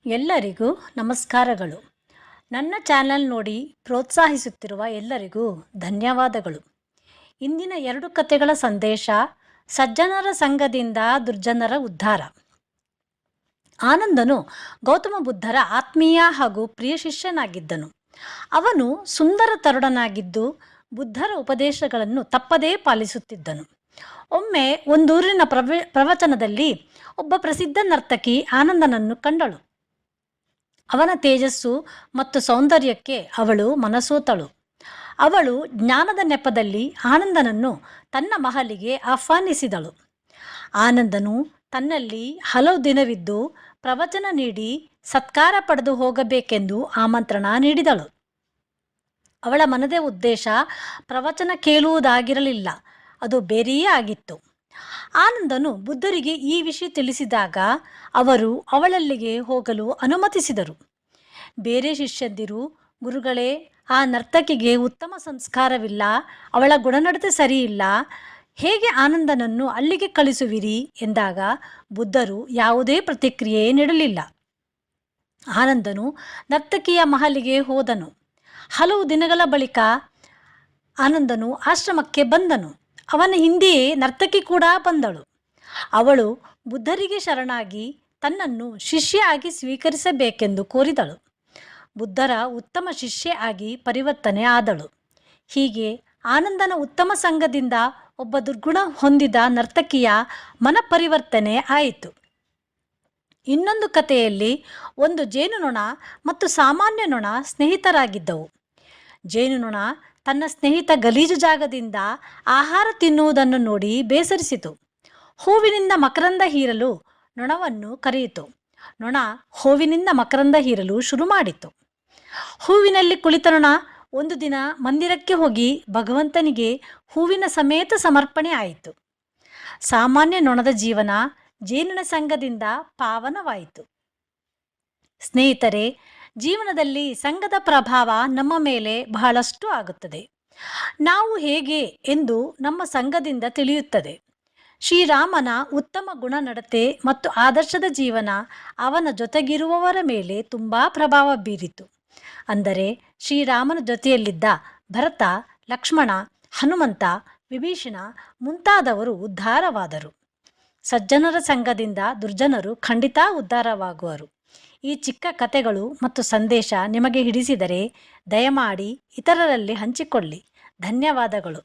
ಎಲ್ಲರಿಗೂ ನಮಸ್ಕಾರಗಳು. ನನ್ನ ಚಾನಲ್ ನೋಡಿ ಪ್ರೋತ್ಸಾಹಿಸುತ್ತಿರುವ ಎಲ್ಲರಿಗೂ ಧನ್ಯವಾದಗಳು. ಇಂದಿನ 2 ಕಥೆಗಳ ಸಂದೇಶ: ಸಜ್ಜನರ ಸಂಘದಿಂದ ದುರ್ಜನರ ಉದ್ಧಾರ. ಆನಂದನು ಗೌತಮ ಬುದ್ಧರ ಆತ್ಮೀಯ ಹಾಗೂ ಪ್ರಿಯ ಶಿಷ್ಯನಾಗಿದ್ದನು. ಅವನು ಸುಂದರ ತರುಣನಾಗಿದ್ದು ಬುದ್ಧರ ಉಪದೇಶಗಳನ್ನು ತಪ್ಪದೇ ಪಾಲಿಸುತ್ತಿದ್ದನು. ಒಮ್ಮೆ ಒಂದೂರಿನ ಪ್ರವಚನದಲ್ಲಿ ಒಬ್ಬ ಪ್ರಸಿದ್ಧ ನರ್ತಕಿ ಆನಂದನನ್ನು ಕಂಡಳು. ಅವನ ತೇಜಸ್ಸು ಮತ್ತು ಸೌಂದರ್ಯಕ್ಕೆ ಅವಳು ಮನಸೋತಳು. ಅವಳು ಜ್ಞಾನದ ನೆಪದಲ್ಲಿ ಆನಂದನನ್ನು ತನ್ನ ಮಹಲಿಗೆ ಆಹ್ವಾನಿಸಿದಳು. ಆನಂದನು ತನ್ನಲ್ಲಿ ಹಲವು ದಿನವಿದ್ದು ಪ್ರವಚನ ನೀಡಿ ಸತ್ಕಾರ ಪಡೆದು ಹೋಗಬೇಕೆಂದು ಆಮಂತ್ರಣ ನೀಡಿದಳು. ಅವಳ ಮನದ ಉದ್ದೇಶ ಪ್ರವಚನ ಕೇಳುವುದಾಗಿರಲಿಲ್ಲ, ಅದು ಬೇರೆಯೇ ಆಗಿತ್ತು. ಆನಂದನು ಬುದ್ಧರಿಗೆ ಈ ವಿಷಯ ತಿಳಿಸಿದಾಗ ಅವರು ಅವಳಲ್ಲಿಗೆ ಹೋಗಲು ಅನುಮತಿಸಿದರು. ಬೇರೆ ಶಿಷ್ಯಂದಿರು, ಗುರುಗಳೇ, ಆ ನರ್ತಕಿಗೆ ಉತ್ತಮ ಸಂಸ್ಕಾರವಿಲ್ಲ, ಅವಳ ಗುಣನಡತೆ ಸರಿಯಿಲ್ಲ, ಹೇಗೆ ಆನಂದನನ್ನು ಅಲ್ಲಿಗೆ ಕಳಿಸುವಿರಿ ಎಂದಾಗ ಬುದ್ಧರು ಯಾವುದೇ ಪ್ರತಿಕ್ರಿಯೆ ನೀಡಲಿಲ್ಲ. ಆನಂದನು ನರ್ತಕಿಯ ಮಹಲಿಗೆ ಹೋದನು. ಹಲವು ದಿನಗಳ ಬಳಿಕ ಆನಂದನು ಆಶ್ರಮಕ್ಕೆ ಬಂದನು. ಅವನ ಹಿಂದೆಯೇ ನರ್ತಕಿ ಕೂಡ ಬಂದಳು. ಅವಳು ಬುದ್ಧರಿಗೆ ಶರಣಾಗಿ ತನ್ನನ್ನು ಶಿಷ್ಯೆ ಆಗಿ ಸ್ವೀಕರಿಸಬೇಕೆಂದು ಕೋರಿದಳು. ಬುದ್ಧರ ಉತ್ತಮ ಶಿಷ್ಯೆ ಆಗಿ ಪರಿವರ್ತನೆ ಆದಳು. ಹೀಗೆ ಆನಂದನ ಉತ್ತಮ ಸಂಘದಿಂದ ಒಬ್ಬ ದುರ್ಗುಣ ಹೊಂದಿದ ನರ್ತಕಿಯ ಮನಪರಿವರ್ತನೆ ಆಯಿತು. ಇನ್ನೊಂದು ಕಥೆಯಲ್ಲಿ ಒಂದು ಜೇನುನೊಣ ಮತ್ತು ಸಾಮಾನ್ಯ ನೊಣ ಸ್ನೇಹಿತರಾಗಿದ್ದವು. ಜೇನುನೊಣ ತನ್ನ ಸ್ನೇಹಿತ ಗಲೀಜು ಜಾಗದಿಂದ ಆಹಾರ ತಿನ್ನುವುದನ್ನು ನೋಡಿ ಬೇಸರಿಸಿತು. ಹೂವಿನಿಂದ ಮಕರಂದ ಹೀರಲು ನೊಣವನ್ನು ಕರೆಯಿತು. ನೊಣ ಹೂವಿನಿಂದ ಮಕರಂದ ಹೀರಲು ಶುರು ಮಾಡಿತು. ಹೂವಿನಲ್ಲಿ ಕುಳಿತ ನೊಣ ಒಂದು ದಿನ ಮಂದಿರಕ್ಕೆ ಹೋಗಿ ಭಗವಂತನಿಗೆ ಹೂವಿನ ಸಮೇತ ಸಮರ್ಪಣೆ ಆಯಿತು. ಸಾಮಾನ್ಯ ನೊಣದ ಜೀವನ ಜೇನಿನ ಸಂಘದಿಂದ ಪಾವನವಾಯಿತು. ಸ್ನೇಹಿತರೆ, ಜೀವನದಲ್ಲಿ ಸಂಘದ ಪ್ರಭಾವ ನಮ್ಮ ಮೇಲೆ ಬಹಳಷ್ಟು ಆಗುತ್ತದೆ. ನಾವು ಹೇಗೆ ಎಂದು ನಮ್ಮ ಸಂಘದಿಂದ ತಿಳಿಯುತ್ತದೆ. ಶ್ರೀರಾಮನ ಉತ್ತಮ ಗುಣನಡತೆ ಮತ್ತು ಆದರ್ಶದ ಜೀವನ ಅವನ ಜೊತೆಗಿರುವವರ ಮೇಲೆ ತುಂಬ ಪ್ರಭಾವ ಬೀರಿತು. ಅಂದರೆ ಶ್ರೀರಾಮನ ಜೊತೆಯಲ್ಲಿದ್ದ ಭರತ, ಲಕ್ಷ್ಮಣ, ಹನುಮಂತ, ವಿಭೀಷಣ ಮುಂತಾದವರು ಉದ್ಧಾರವಾದರು. ಸಜ್ಜನರ ಸಂಘದಿಂದ ದುರ್ಜನರು ಖಂಡಿತ ಉದ್ಧಾರವಾಗುವರು. ಈ ಚಿಕ್ಕ ಕಥೆಗಳು ಮತ್ತು ಸಂದೇಶ ನಿಮಗೆ ಹಿಡಿಸಿದರೆ ದಯಮಾಡಿ ಇತರರಲ್ಲಿ ಹಂಚಿಕೊಳ್ಳಿ. ಧನ್ಯವಾದಗಳು.